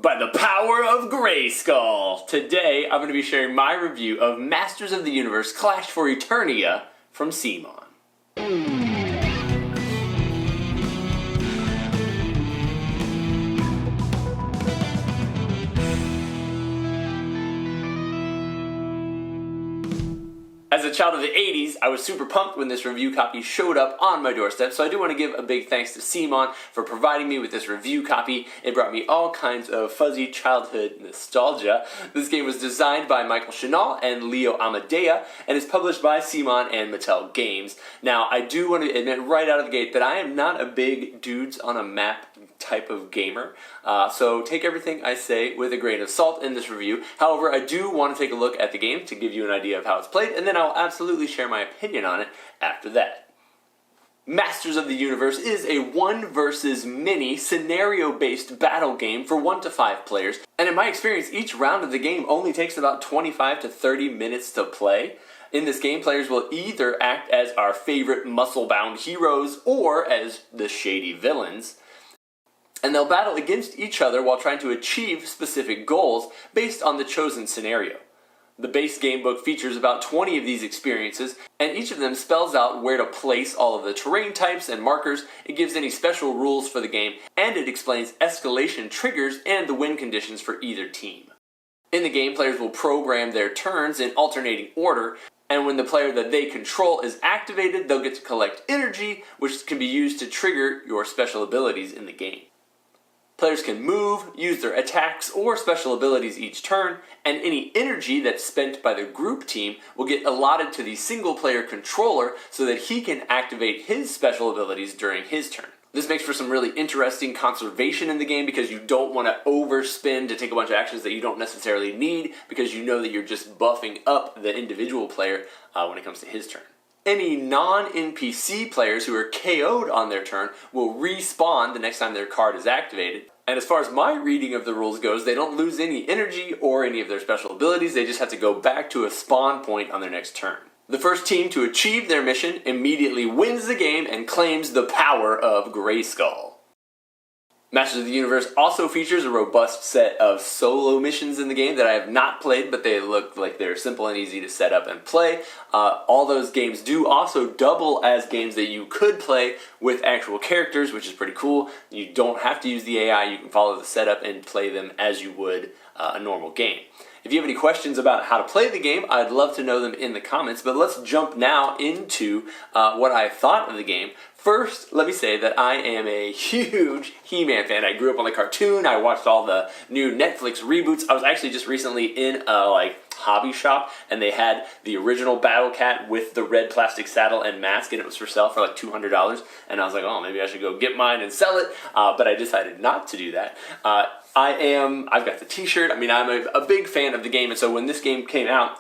By the power of Grayskull! Today, I'm going to be sharing my review of Masters of the Universe Clash for Eternia from CMON. As a child of the 80s, I was super pumped when this review copy showed up on my doorstep, so I do want to give a big thanks to CMON for providing me with this review copy. It brought me all kinds of fuzzy childhood nostalgia. This game was designed by Michael Chanel and Leo Amadea, and is published by CMON and Mattel Games. Now, I do want to admit right out of the gate that I am not a big dudes on a map type of gamer, so take everything I say with a grain of salt in this review. However, I do want to take a look at the game to give you an idea of how it's played, and then I'll absolutely share my opinion on it after that. Masters of the Universe is a 1 versus many scenario-based battle game for 1 to 5 players, and in my experience, each round of the game only takes about 25 to 30 minutes to play. In this game, players will either act as our favorite muscle-bound heroes or as the shady villains, and they'll battle against each other while trying to achieve specific goals based on the chosen scenario. The base gamebook features about 20 of these experiences, and each of them spells out where to place all of the terrain types and markers. It gives any special rules for the game, and it explains escalation triggers and the win conditions for either team. In the game, players will program their turns in alternating order, and when the player that they control is activated, they'll get to collect energy, which can be used to trigger your special abilities in the game. Players can move, use their attacks or special abilities each turn, and any energy that's spent by the group team will get allotted to the single player controller so that he can activate his special abilities during his turn. This makes for some really interesting conservation in the game because you don't want to overspend to take a bunch of actions that you don't necessarily need because you know that you're just buffing up the individual player when it comes to his turn. Any non-NPC players who are KO'd on their turn will respawn the next time their card is activated. And as far as my reading of the rules goes, they don't lose any energy or any of their special abilities, they just have to go back to a spawn point on their next turn. The first team to achieve their mission immediately wins the game and claims the power of Grayskull. Masters of the Universe also features a robust set of solo missions in the game that I have not played, but they look like they're simple and easy to set up and play. All those games do also double as games that you could play with actual characters, which is pretty cool. You don't have to use the AI, you can follow the setup and play them as you would a normal game. If you have any questions about how to play the game, I'd love to know them in the comments, but let's jump now into what I thought of the game. First, let me say that I am a huge He-Man fan. I grew up on the cartoon, I watched all the new Netflix reboots. I was actually just recently in a hobby shop, and they had the original Battle Cat with the red plastic saddle and mask, and it was for sale for like $200, and I was like, oh, maybe I should go get mine and sell it, but I decided not to do that. I've got the t-shirt. I mean, I'm a big fan of the game, and so when this game came out,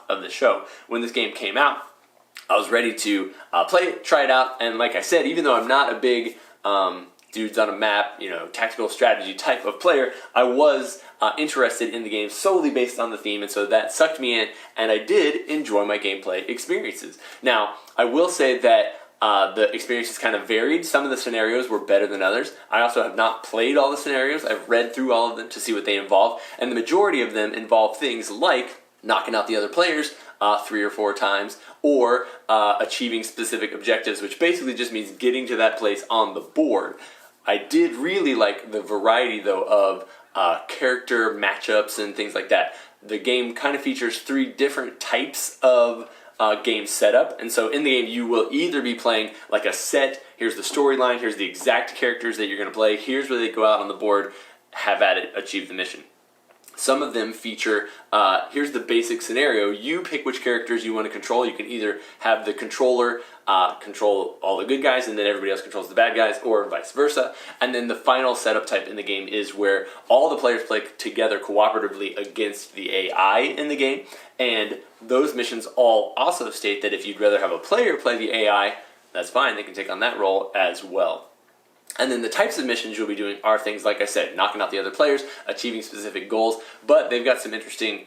I was ready to play it, try it out, and like I said, even though I'm not a big dudes on a map, tactical strategy type of player, I was interested in the game solely based on the theme, and so that sucked me in, and I did enjoy my gameplay experiences. Now, I will say that the experiences kind of varied. Some of the scenarios were better than others. I also have not played all the scenarios. I've read through all of them to see what they involve, and the majority of them involve things like knocking out the other players 3 or 4 times, or achieving specific objectives, which basically just means getting to that place on the board. I did really like the variety, though, of character matchups and things like that. The game kind of features 3 different types of game setup, and so in the game you will either be playing like a set, here's the storyline, here's the exact characters that you're going to play, here's where they go out on the board, have at it, achieve the mission. Some of them feature, here's the basic scenario, you pick which characters you want to control. You can either have the controller control all the good guys and then everybody else controls the bad guys, or vice versa. And then the final setup type in the game is where all the players play together cooperatively against the AI in the game, and those missions all also state that if you'd rather have a player play the AI, that's fine, they can take on that role as well. And then the types of missions you'll be doing are things, like I said, knocking out the other players, achieving specific goals, but they've got some interesting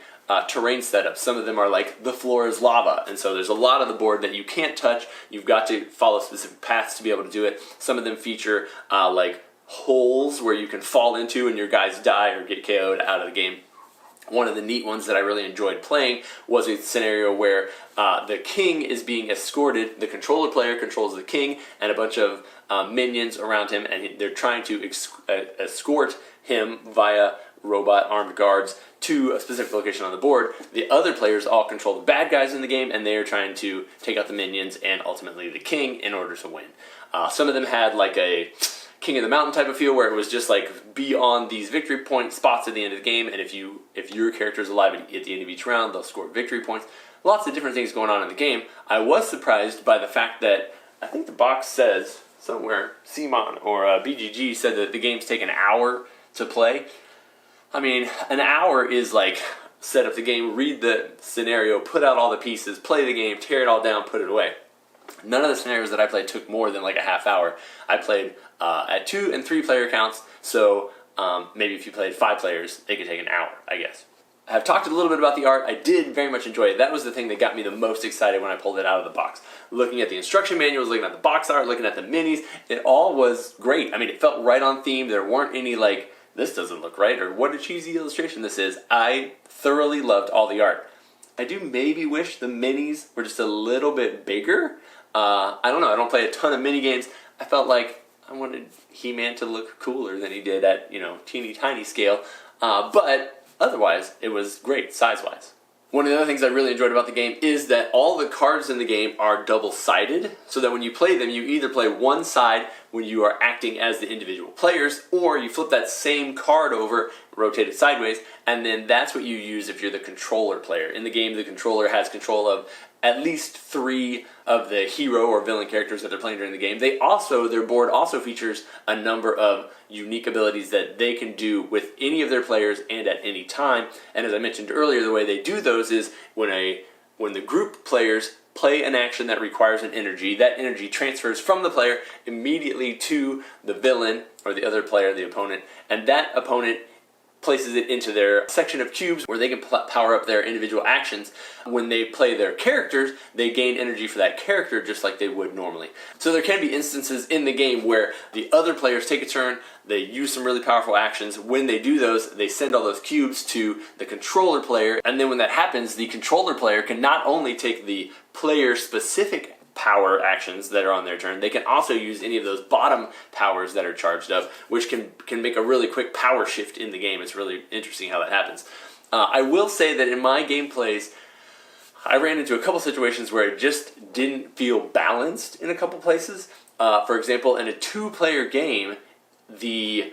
terrain setups. Some of them are like the floor is lava, and so there's a lot of the board that you can't touch. You've got to follow specific paths to be able to do it. Some of them feature like holes where you can fall into and your guys die or get KO'd out of the game. One of the neat ones that I really enjoyed playing was a scenario where the king is being escorted. The controller player controls the king and a bunch of minions around him, and they're trying to escort him via robot armed guards to a specific location on the board. The other players all control the bad guys in the game, and they are trying to take out the minions and ultimately the king in order to win. Some of them had like a King of the Mountain type of feel, where it was just like be on these victory point spots at the end of the game, and if your character is alive at the end of each round, they'll score victory points. Lots of different things going on in the game. I was surprised by the fact that I think the box says somewhere, CMON or BGG said that the game's take an hour to play. I mean, an hour is like set up the game, read the scenario, put out all the pieces, play the game, tear it all down, put it away. None of the scenarios that I played took more than like a half hour. I played at 2 and 3 player counts, so maybe if you played 5 players, it could take an hour, I guess. I've talked a little bit about the art. I did very much enjoy it. That was the thing that got me the most excited when I pulled it out of the box. Looking at the instruction manuals, looking at the box art, looking at the minis, it all was great. I mean, it felt right on theme. There weren't any like, this doesn't look right, or what a cheesy illustration this is. I thoroughly loved all the art. I do maybe wish the minis were just a little bit bigger. I don't know, I don't play a ton of mini games. I felt like I wanted He-Man to look cooler than he did at, teeny tiny scale. But otherwise, it was great size-wise. One of the other things I really enjoyed about the game is that all the cards in the game are double-sided, so that when you play them, you either play one side when you are acting as the individual players, or you flip that same card over, rotate it sideways, and then that's what you use if you're the controller player. In the game, the controller has control of at least 3 of the hero or villain characters that they're playing during the game. Their board also features a number of unique abilities that they can do with any of their players and at any time. And as I mentioned earlier, the way they do those is when the group players play an action that requires an energy, that energy transfers from the player immediately to the villain or the other player, the opponent, and that opponent places it into their section of cubes where they can power up their individual actions. When they play their characters, they gain energy for that character just like they would normally. So there can be instances in the game where the other players take a turn, they use some really powerful actions. When they do those, they send all those cubes to the controller player, and then when that happens, the controller player can not only take the player-specific power actions that are on their turn, they can also use any of those bottom powers that are charged up, which can make a really quick power shift in the game. It's really interesting how that happens. I will say that in my gameplays, I ran into a couple situations where it just didn't feel balanced in a couple places. For example, in a 2-player game, the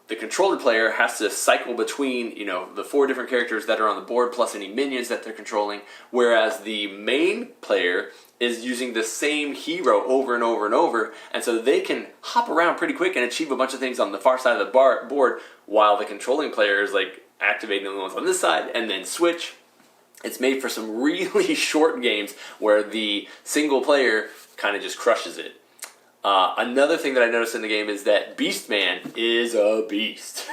controller player has to cycle between, the 4 different characters that are on the board plus any minions that they're controlling, whereas the main player is using the same hero over and over and over, and so they can hop around pretty quick and achieve a bunch of things on the far side of the board, while the controlling player is like activating the ones on this side and then switch. It's made for some really short games where the single player kind of just crushes it. Another thing that I noticed in the game is that Beastman is a beast.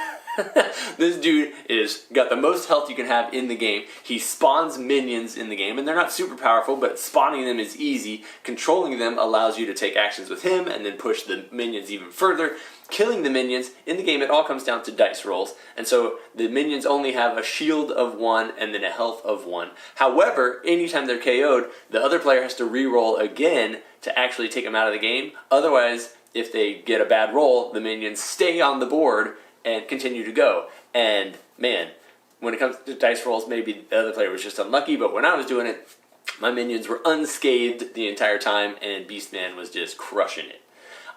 This dude is got the most health you can have in the game. He spawns minions in the game, and they're not super powerful, but spawning them is easy. Controlling them allows you to take actions with him and then push the minions even further. Killing the minions, in the game it all comes down to dice rolls, and so the minions only have a shield of 1 and then a health of 1. However, anytime they're KO'd, the other player has to re-roll again to actually take them out of the game. Otherwise, if they get a bad roll, the minions stay on the board and continue to go. And man, when it comes to dice rolls, maybe the other player was just unlucky, but when I was doing it, my minions were unscathed the entire time, and Beastman was just crushing it.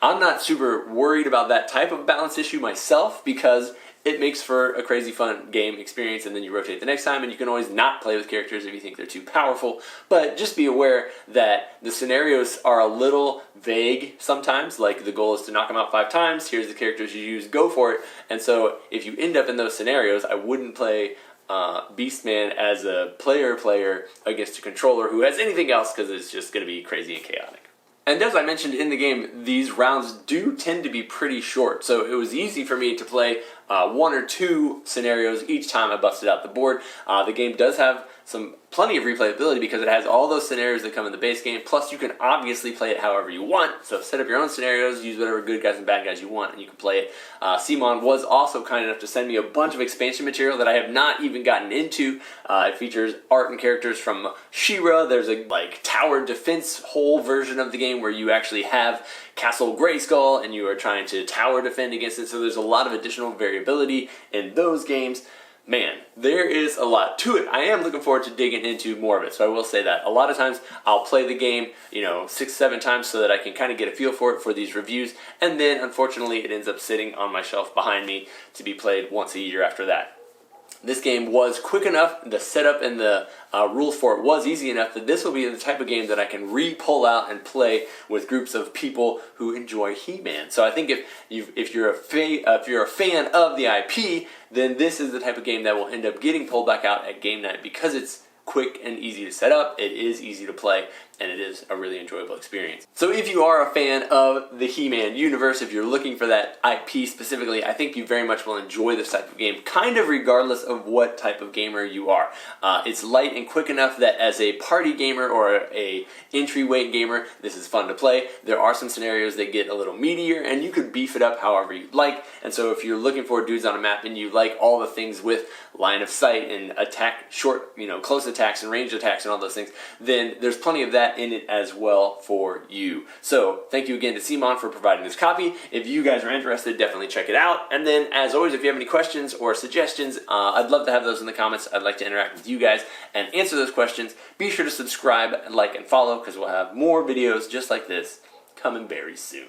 I'm not super worried about that type of balance issue myself, because it makes for a crazy fun game experience, and then you rotate the next time, and you can always not play with characters if you think they're too powerful. But just be aware that the scenarios are a little vague sometimes, like the goal is to knock them out 5 times, here's the characters you use, go for it. And so if you end up in those scenarios, I wouldn't play Beastman as a player against a controller who has anything else, because it's just going to be crazy and chaotic. And as I mentioned in the game, these rounds do tend to be pretty short, so it was easy for me to play 1 or 2 scenarios each time I busted out the board. The game does have plenty of replayability because it has all those scenarios that come in the base game. Plus, you can obviously play it however you want. So set up your own scenarios, use whatever good guys and bad guys you want, and you can play it. CMON was also kind enough to send me a bunch of expansion material that I have not even gotten into. It features art and characters from She-Ra. There's a tower defense whole version of the game where you actually have Castle Grayskull and you are trying to tower defend against it. So there's a lot of additional variability in those games. Man, there is a lot to it. I am looking forward to digging into more of it, so I will say that. A lot of times, I'll play the game, 6-7 times so that I can kind of get a feel for it for these reviews, and then, unfortunately, it ends up sitting on my shelf behind me to be played once a year after that. This game was quick enough, the setup and the rules for it was easy enough that this will be the type of game that I can re-pull out and play with groups of people who enjoy He-Man. So I think if you're a fan of the IP, then this is the type of game that will end up getting pulled back out at game night because it's quick and easy to set up, it is easy to play, and it is a really enjoyable experience. So if you are a fan of the He-Man universe, if you're looking for that IP specifically, I think you very much will enjoy this type of game, kind of regardless of what type of gamer you are. It's light and quick enough that as a party gamer or a entry-weight gamer, this is fun to play. There are some scenarios that get a little meatier, and you could beef it up however you'd like, and so if you're looking for dudes on a map and you like all the things with line of sight and close attacks and ranged attacks and all those things, then there's plenty of that in it as well for you. So thank you again to CMON for providing this copy. If you guys are interested, definitely check it out. And then as always, if you have any questions or suggestions, I'd love to have those in the comments. I'd like to interact with you guys and answer those questions. Be sure to subscribe, like, and follow because we'll have more videos just like this coming very soon.